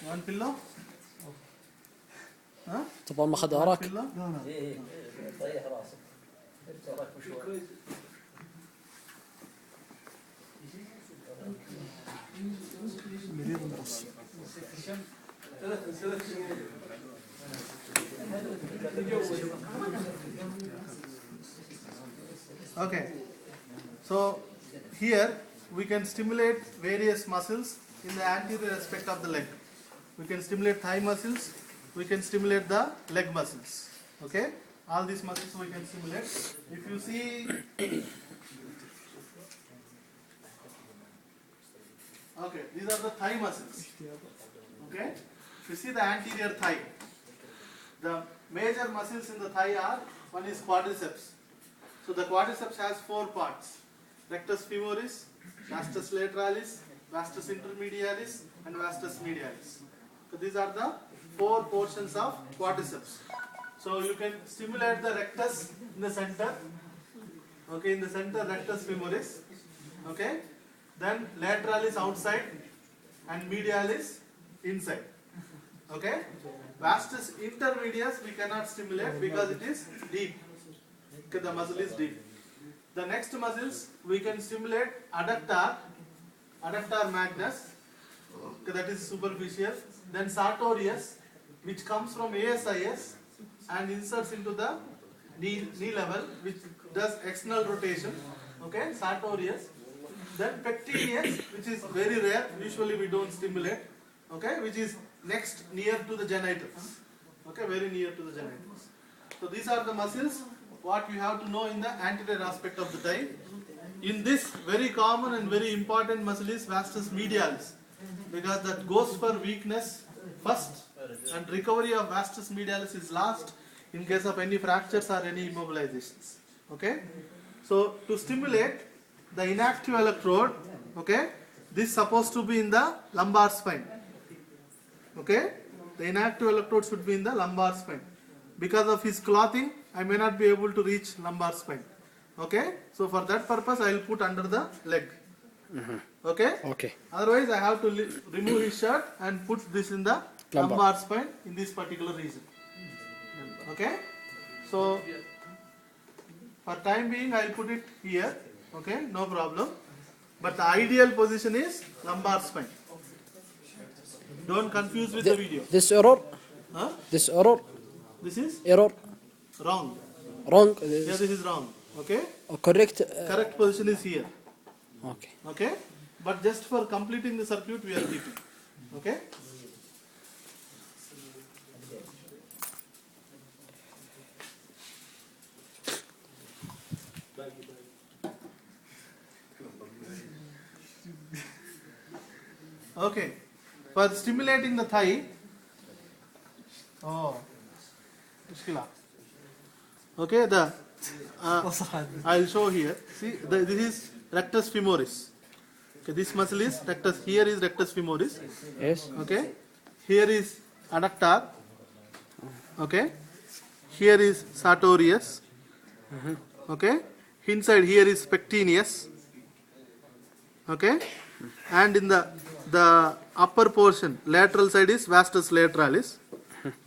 One pillow? Huh? طبعا ما خد أراك. Pillow? No. طيح راسك. تراك مشوار. مريض مقص. Okay. So here we can stimulate various muscles in the anterior aspect of the leg. We can stimulate thigh muscles. We can stimulate the leg muscles. Okay. All these muscles we can stimulate. If you see, okay, these are the thigh muscles. Okay. If you see the anterior thigh, the major muscles in the thigh are, one is quadriceps. So the quadriceps has 4 parts: rectus femoris, vastus lateralis, vastus intermedialis, and vastus medialis. So these are the 4 portions of quadriceps. So you can stimulate the rectus in the center. Okay, in the center rectus femoris. Okay, then lateralis outside and medialis inside. Okay, vastus intermedius we cannot stimulate because it is deep. Okay, the muscle is deep. The next muscles we can stimulate adductor magnus. Okay, that is superficial. Then sartorius, which comes from ASIS and inserts into the knee level, which does external rotation. Okay, sartorius. Then pectineus, which is very rare. Usually we don't stimulate. Okay, which is next near to the genitals. Okay, very near to the genitals. So these are the muscles what you have to know in the anterior aspect of the thigh. In this, very common and very important muscle is vastus medialis, because that goes for weakness first and recovery of vastus medialis is last in case of any fractures or any immobilizations. Okay, so to stimulate the inactive electrode, okay, this is supposed to be in the lumbar spine. Okay, the inactive electrode should be in the lumbar spine. Because of his clothing, I may not be able to reach lumbar spine. Okay, so for that purpose I will put under the leg. Okay? Okay. Otherwise I have to remove his shirt and put this in the lumbar spine in this particular region. Okay, so for time being I will put it here. Okay, no problem. But the ideal position is lumbar spine. Don't confuse with the video. This error. Huh? This error. This is Error. wrong. Wrong. Yeah, this is wrong. Okay? Correct. Correct position is here. Okay. Okay? But just for completing the circuit we are keeping. Okay? Okay. For stimulating the thigh, okay, I'll show here. See, this is rectus femoris. Okay, this muscle is rectus. Here is rectus femoris. Yes. Okay, here is adductor. Okay, here is sartorius. Okay, inside here is pectineus. Okay, and in the upper portion, lateral side is vastus lateralis.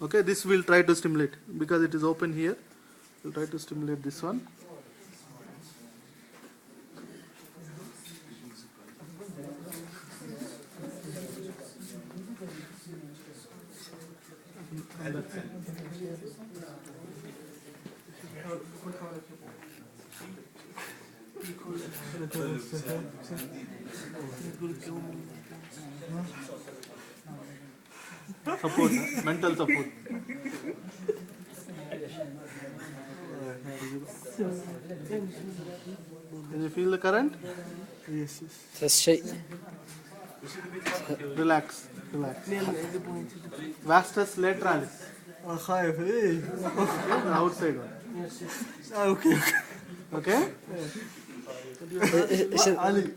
Okay, this will try to stimulate because it is open here. We'll try to stimulate this one. Support, mental support. Can you feel the current? Yes. That's شيء. Relax. Vastus lateralis. خايف ايه. Okay, the outside one. اوكي. Okay? علي.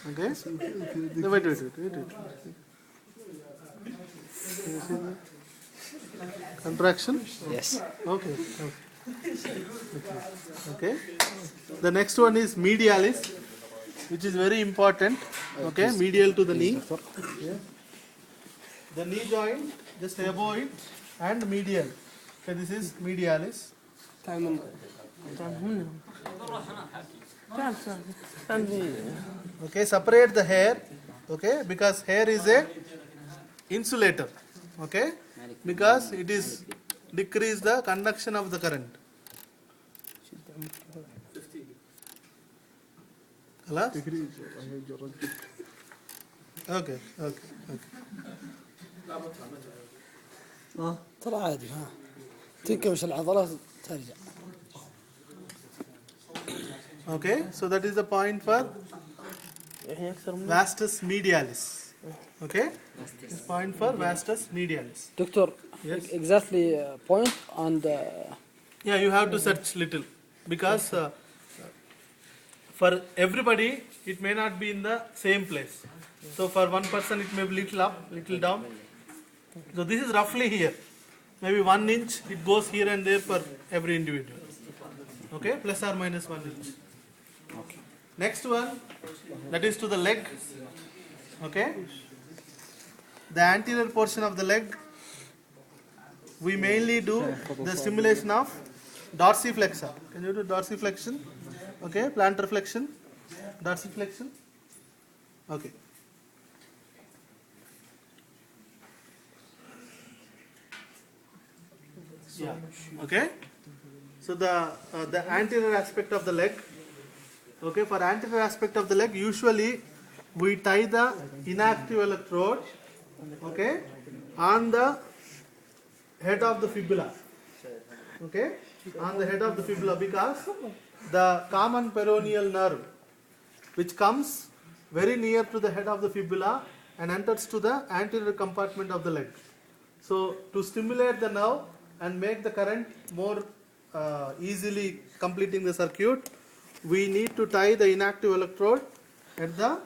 Okay? No, wait. You see the contraction? Yes. Okay. Okay. The next one is medialis. which is very important. Okay, medial to the knee. The knee joint just above it and medial. Okay, this is medialis. Okay, separate the hair. Okay, because hair is a insulator. Okay, because it is decrease the conduction of the current. Hello? Okay, okay, okay. ترى عادي ها تنكمش العضلات ترجع. Okay, so that is the point for vastus medialis. Okay, this point for vastus medialis. دكتور Yes. exactly point and Yeah, you have to search little because for everybody it may not be in the same place. So for one person it may be little up, little down. So this is roughly here. Maybe 1 inch it goes here and there for every individual. Okay, plus or minus 1 inch. Okay. Next one, that is to the leg. Okay. The anterior portion of the leg, we mainly do the stimulation of dorsiflexor. Can you do dorsiflexion? Okay, plantar flexion, dorsiflexion. Okay. Yeah. Okay. So the anterior aspect of the leg. Okay, for anterior aspect of the leg, usually we tie the inactive electrode. Okay, on the head of the fibula. Okay, on the head of the fibula, because the common peroneal nerve, which comes very near to the head of the fibula and enters to the anterior compartment of the leg. So to stimulate the nerve and make the current more easily completing the circuit, we need to tie the inactive electrode at the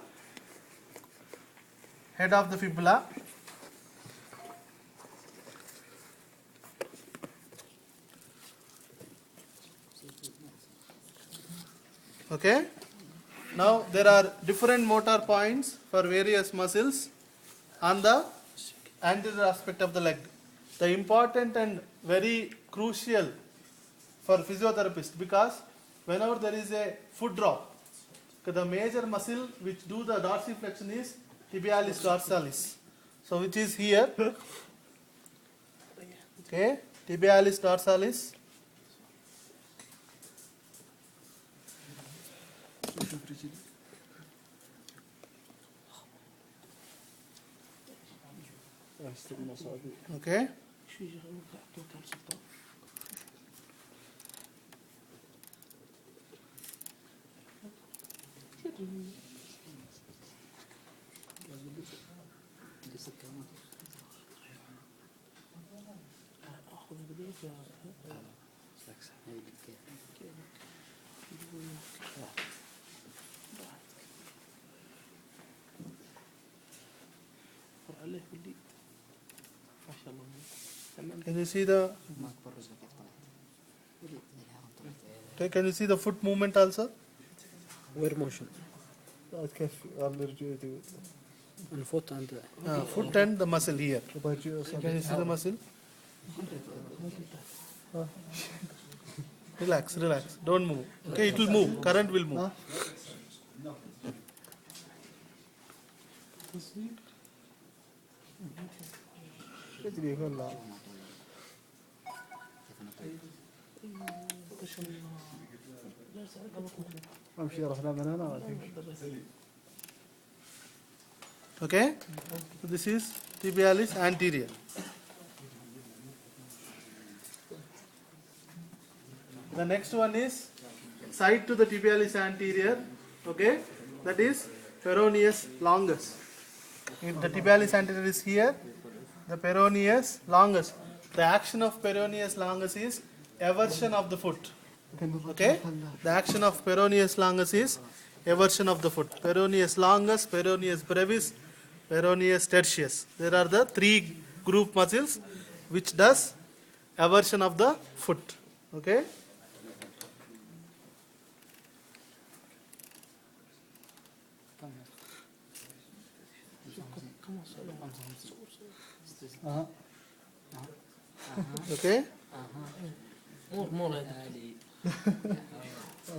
head of the fibula. Okay. Now there are different motor points for various muscles on the anterior aspect of the leg. The important and very crucial for physiotherapist, because whenever there is a foot drop, the major muscle which do the dorsiflexion is tibialis dorsalis. So which is here. Okay, tibialis dorsalis. Okay. Can you see the? Okay, can you see the foot movement also? where motion كيف الرجل الفوت and Foot and the muscle here. Can you see the muscle? Relax, relax. Don't move. Okay, it will move. Current will move. تدري ولا امشي رحنا من هنا Okay, so this is tibialis anterior. The next one is side to the tibialis anterior. Okay, that is peroneus longus. If the tibialis anterior is here, the peroneus longus. The action of peroneus longus is eversion of the foot. Okay, the action of peroneus longus is eversion of the foot. Peroneus longus, peroneus brevis, peroneus tertius. There are the three group muscles which does eversion of the foot. Okay. اها Okay? مور هذا.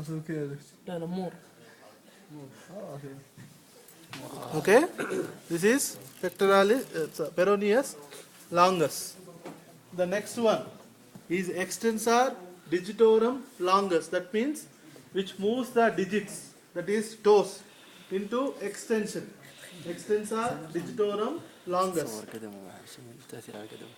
اصل كذا لا مور. Okay? This is pectoralis, peroneus longus. The next one is extensor digitorum longus. That means which moves the digits, that is toes, into extension. Extensor digitorum longus. قدمه تأثير على قدمه.